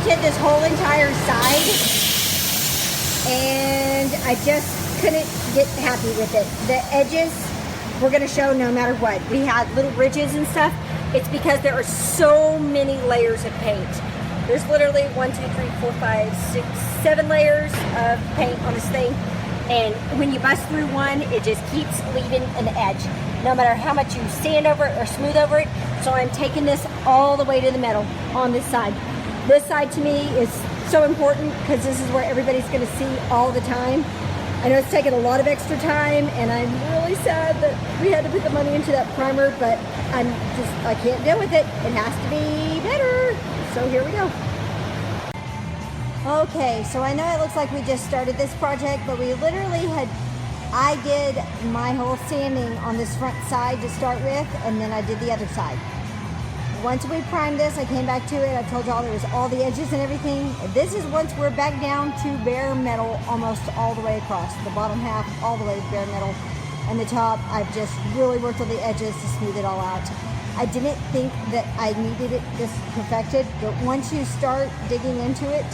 painted this whole entire side, and I just couldn't get happy with it. The edges, we're gonna show no matter what. We had little ridges and stuff. It's because there are so many layers of paint. There's literally 1, 2, 3, 4, 5, 6, 7 layers of paint on this thing. And when you bust through one, it just keeps leaving an edge, no matter how much you sand over it or smooth over it. So I'm taking this all the way to the metal on this side. This side to me is so important because this is where everybody's gonna see all the time. I know it's taken a lot of extra time, and I'm really sad that we had to put the money into that primer, but I can't deal with it. It has to be better. So here we go. Okay, so I know it looks like we just started this project, but we literally I did my whole sanding on this front side to start with, and then I did the other side. Once we primed this, I came back to it. I told y'all there was all the edges and everything. This is once we're back down to bare metal almost all the way across. The bottom half all the way to bare metal. And the top, I've just really worked on the edges to smooth it all out. I didn't think that I needed it this perfected, but once you start digging into it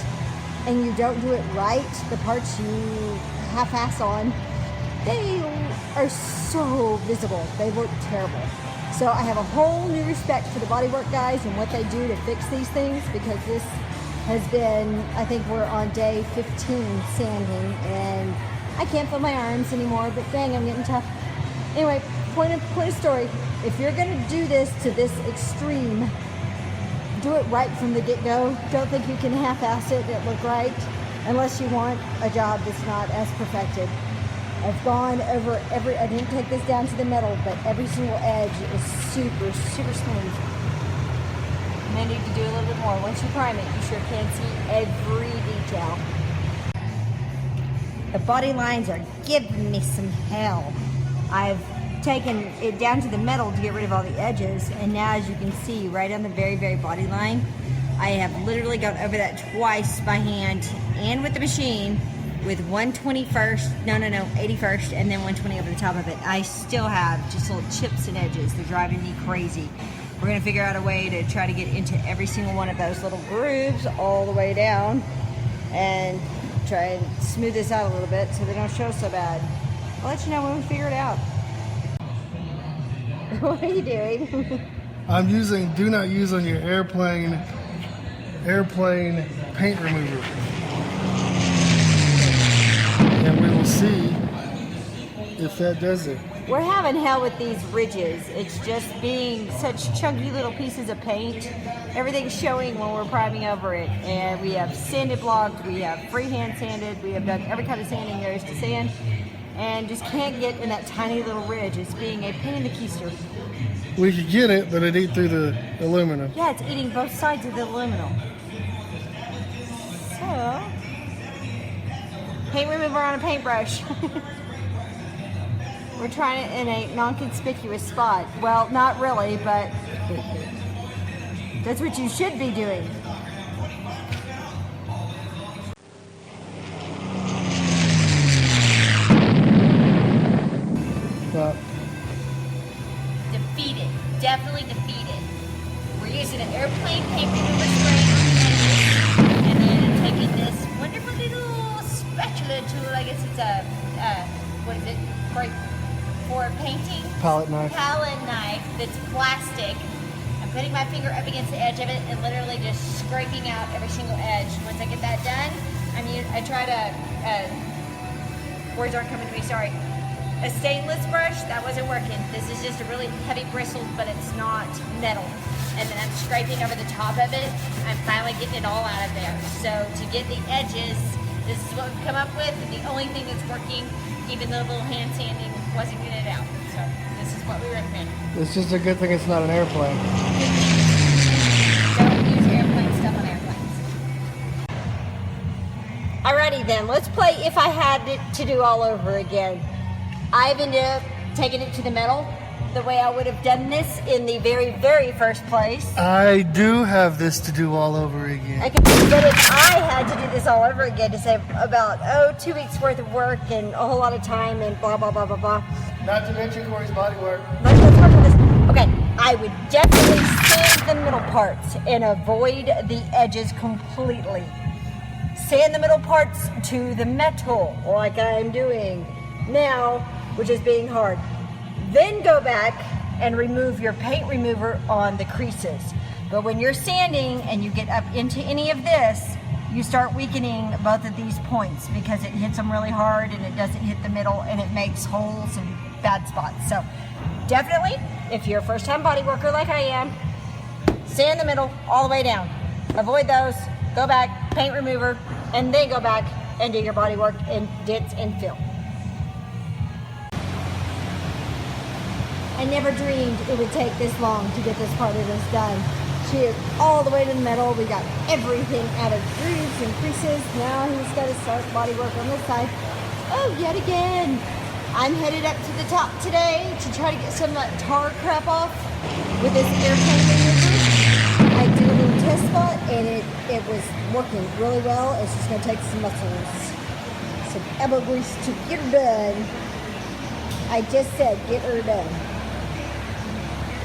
and you don't do it right, the parts you half-ass on, they are so visible. They look terrible. So I have a whole new respect for the bodywork guys and what they do to fix these things, because this has been, I think we're on day 15 sanding, and I can't feel my arms anymore, but dang, I'm getting tough. Anyway, point of story, if you're gonna do this to this extreme, do it right from the get-go. Don't think you can half-ass it and look right, unless you want a job that's not as perfected. I've gone over I didn't take this down to the metal, but every single edge is super, super smooth. You may need to do a little bit more. Once you prime it, you sure can see every detail. The body lines are giving me some hell. I've taken it down to the metal to get rid of all the edges, and now as you can see, right on the very, very body line, I have literally gone over that twice by hand and with the machine, with 81st, and then 120 over the top of it. I still have just little chips and edges. They're driving me crazy. We're gonna figure out a way to try to get into every single one of those little grooves all the way down and try and smooth this out a little bit so they don't show so bad. I'll let you know when we figure it out. What are you doing? I'm using do not use on your airplane paint remover. And we will see if that does it. We're having hell with these ridges. It's just being such chunky little pieces of paint. Everything's showing when we're priming over it. And we have sanded blocked, we have freehand sanded, we have done every kind of sanding there is to sand. And just can't get in that tiny little ridge. It's being a pain in the keister. We could get it, but it'd eat through the aluminum. Yeah, it's eating both sides of the aluminum. So, paint remover on a paintbrush. We're trying it in a non-conspicuous spot. Well, not really, but that's what you should be doing. Well, Defeated. Definitely defeated. We're using an airplane paint remover spray on the edges, and then taking this wonderful little spatula tool. I guess it's a what is it? For painting. palette knife. Palette knife that's plastic. I'm putting my finger up against the edge of it and literally just scraping out every single edge. Once I get that done, I try to. Words aren't coming to me. Sorry. A stainless brush, that wasn't working. This is just a really heavy bristle, but it's not metal. And then I'm scraping over the top of it. I'm finally getting it all out of there. So to get the edges, this is what we've come up with. And the only thing that's working, even though a little hand sanding wasn't getting it out. So this is what we recommend. It's just a good thing it's not an airplane. Don't use airplane stuff on airplanes. Alrighty then, let's play If I Had It to Do All Over Again. I've ended up taking it to the metal the way I would have done this in the very, very first place. I do have this to do all over again. But if I had to do this all over again to save about, 2 weeks worth of work and a whole lot of time and blah, blah, blah, blah, blah. Not to mention Corey's body work. Let's work on this. Okay, I would definitely sand the middle parts and avoid the edges completely. Sand the middle parts to the metal, like I'm doing now, which is being hard. Then go back and remove your paint remover on the creases. But when you're sanding and you get up into any of this, you start weakening both of these points because it hits them really hard and it doesn't hit the middle and it makes holes and bad spots. So definitely, if you're a first-time body worker like I am, sand the middle all the way down. Avoid those, go back, paint remover, and then go back and do your body work and dents and fill. I never dreamed it would take this long to get this part of this done. She is all the way to the middle. We got everything out of grooves and creases. Now he's got to start body work on this side. Oh, yet again. I'm headed up to the top today to try to get some of that tar crap off with this airplane remover. I did a little test spot and it was working really well. It's just going to take some muscles, some elbow grease to get her done. I just said get her done.